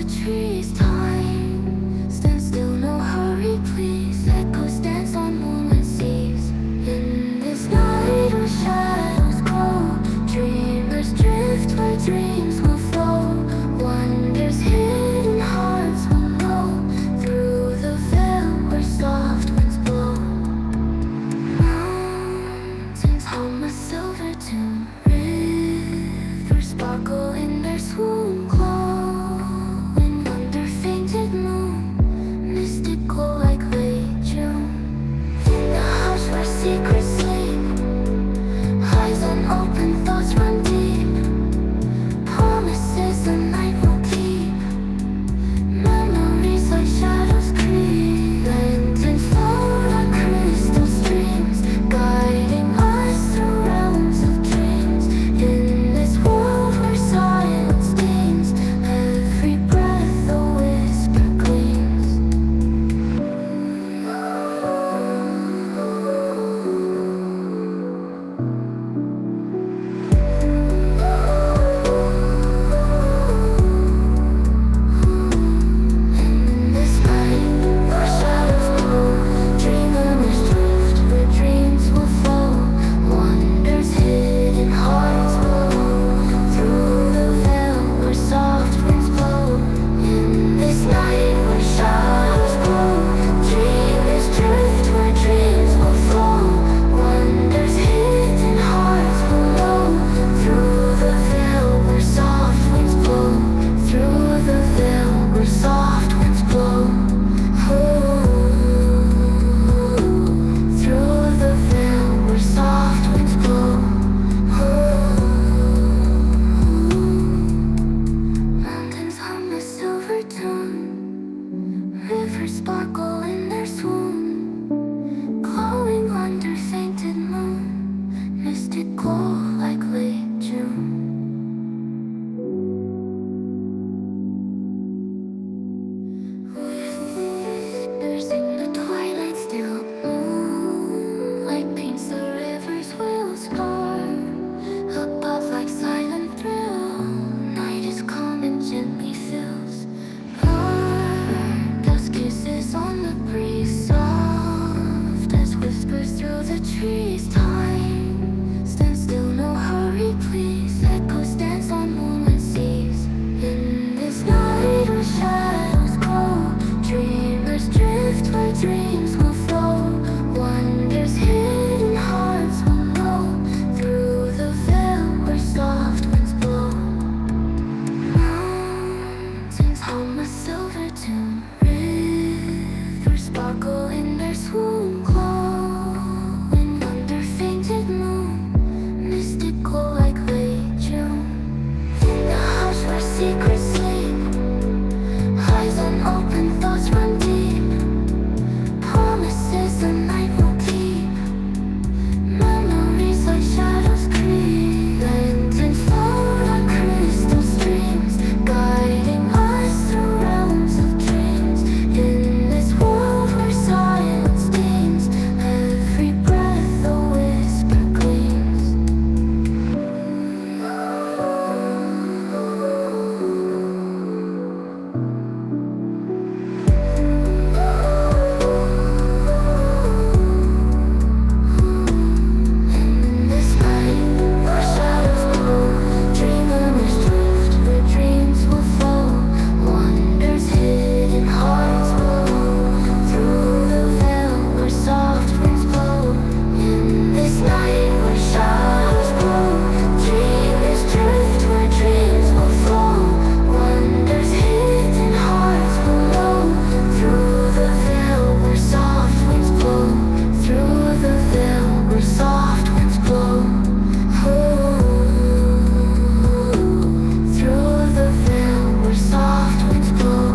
trees. Time stands still, no hurry, please. Echoes dance on moonlit seas. In this night where shadows grow, dreamers drift where dreams will flow. Wonders hidden hearts will know, through the veil where soft winds blow. Mountains hum a silver tune, rivers sparkle in their swoon, glowing under fainted moon, mystical like late June. In the hush where secrets sleep, eyes unopened, thoughts run deep. Promises the night will keep, memories like shadows creep. Lanterns float on crystal streams, guiding us through realms of dreams. In this world where silence stings, every breath a whisper gleams. In this night where shadows glow, dreamers drift where dreams will flow. Wonders hidden hearts will know, through the veil where soft winds blow. In this night where shadows glow, dreamers drift where dreams will flow. Wonders hidden hearts will know, through the veil where soft winds blow. Through the veil where soft winds blow. Through the veil where soft winds blow. Mountains hum a silver tune, rivers sparkle in their swoon, glowing under fainted moon, mystical like late June. Whispers in the twilight still, moonlight paints the river's wheel scar. Above like silent thrill, night is calm and gently fills. Dark as kisses on the breeze, soft as whispers through the trees. Time stands still, no hurry, please. Echoes dance on moonlit seas. In this night where shadows grow, dreamers drift where dreams will flow. Wonders hidden hearts will know, through the veil where soft winds blow. Mountains hum a silver tune, rivers sparkle in their swoon, glowing under fainted moon, mystical like late June. In the hush where secrets sleep, eyes unopened, thoughts run deep. Promises the night will keep, memories like shadows creep. Lanterns float on crystal streams, guiding us through realms of dreams. In this world where silence stings, every breath a whisper gleams. In this night where shadows glow, dreamers drift where dreams will flow. Wonders hidden hearts will know, through the veil where soft winds blow. In this night where shadows glow, dreamers drift where dreams will flow. Wonders hidden hearts will know, through the veil where soft winds blow. Through the veil where soft winds blow. Through the veil where soft winds blow.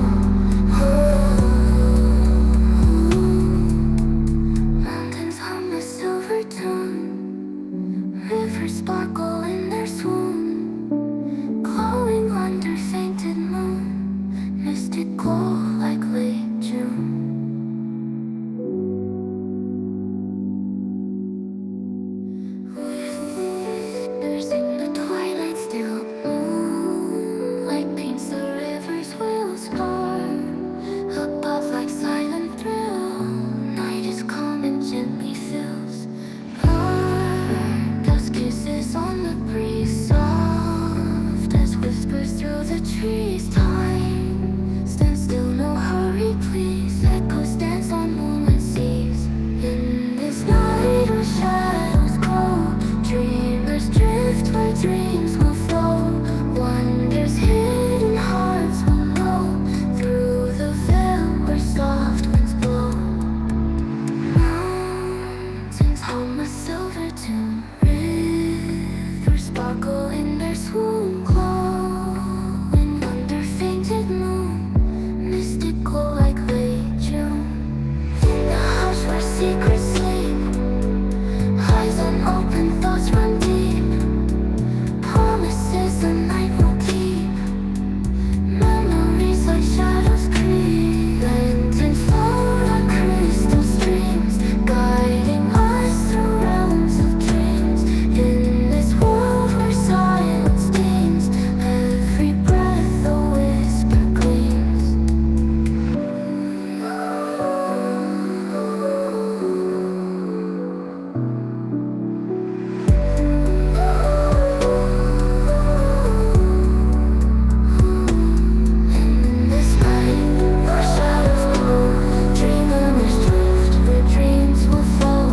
Mountains hum a silver tune, rivers sparkle in their swoon, glowing under fainted moon, mystical like late June. Whispers in the twilight still, moonlight paints the river's wheels trees. Time stands still, no hurry, please. Echoes dance on moonlit seas. In this night where shadows grow, dreamers drift where dreams will flow. Wonders hidden hearts will know through the veil where soft winds blow. Mountains hum a silver tune, rivers sparkle in their swoon, glowing under fainted moon, mystical like late June. In the hush where secrets sleep, eyes unopened, thoughts run deep. Promises the night will keep, memories like shadows creep. Lanterns float on crystal streams, guiding us through realms of dreams. In this world where silence stings, every breath a whisper gleams. In this night where shadows grow, dreamers drift where dreams will flow.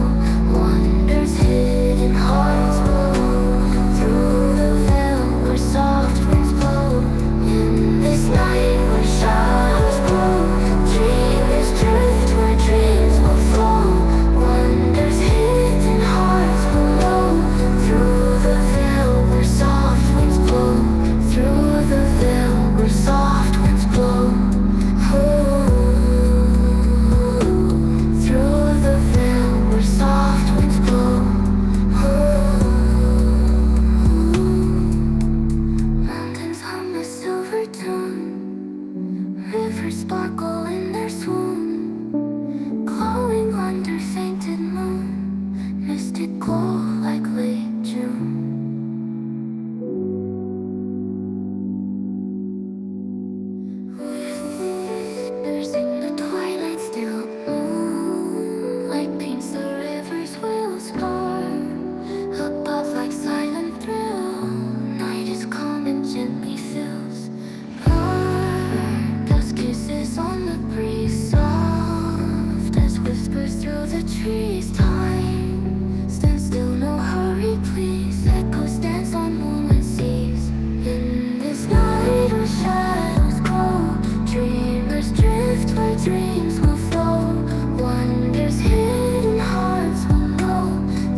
Wonders hidden hearts will through the veil where soft winds blow. In this night where shadows grow, dreamers drift where dreams will flow. Wonders hidden hearts will know through the veil where soft winds blow. Through the veil where soft winds blow. Through the veil where soft winds blow. Mountains hum a silver tune, rivers sparkle in their swoon, glowing under fainted moon, mystical like late June. Whispers in the twilight still, moonlight paints the river's wheel scar. Above like silent thrill, night is calm and gently fills. Dust kisses on the breeze, soft as whispers through the trees. Time stands still, no hurry, please. Echoes dance on moonlit seas. In this night where shadows grow, dreamers drift where dreams will flow. Wonders hidden hearts will know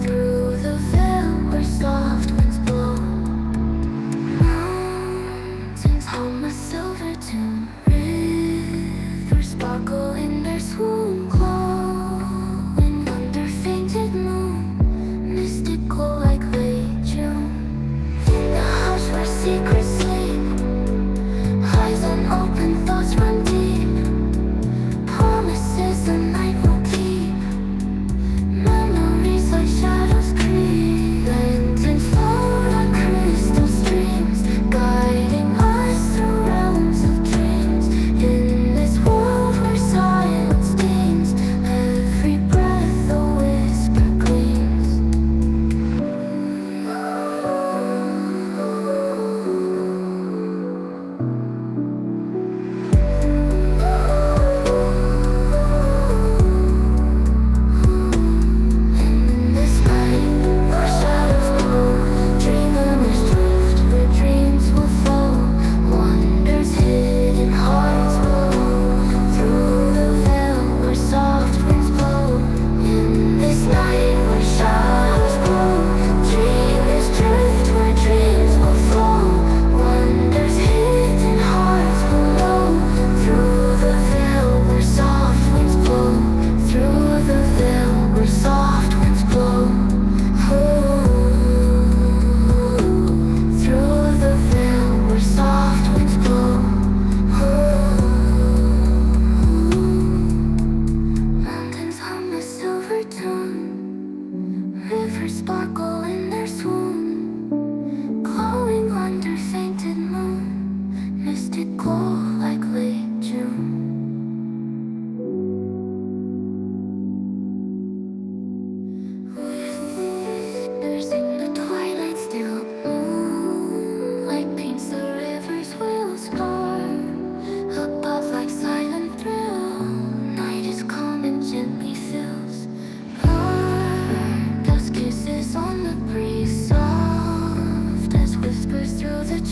through the veil where soft winds blow. Mountains hum a silver tune, rivers sparkle in their swoon, glowing under fainted moon, mystical like late June. In the hush where secrets sleep, eyes unopened, thoughts run deep. Promises the night will keep, memories like shadows creep. Lanterns float on crystal streams, guiding us through realms of dreams. In this world where silence stings, every breath a whisper gleams.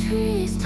trees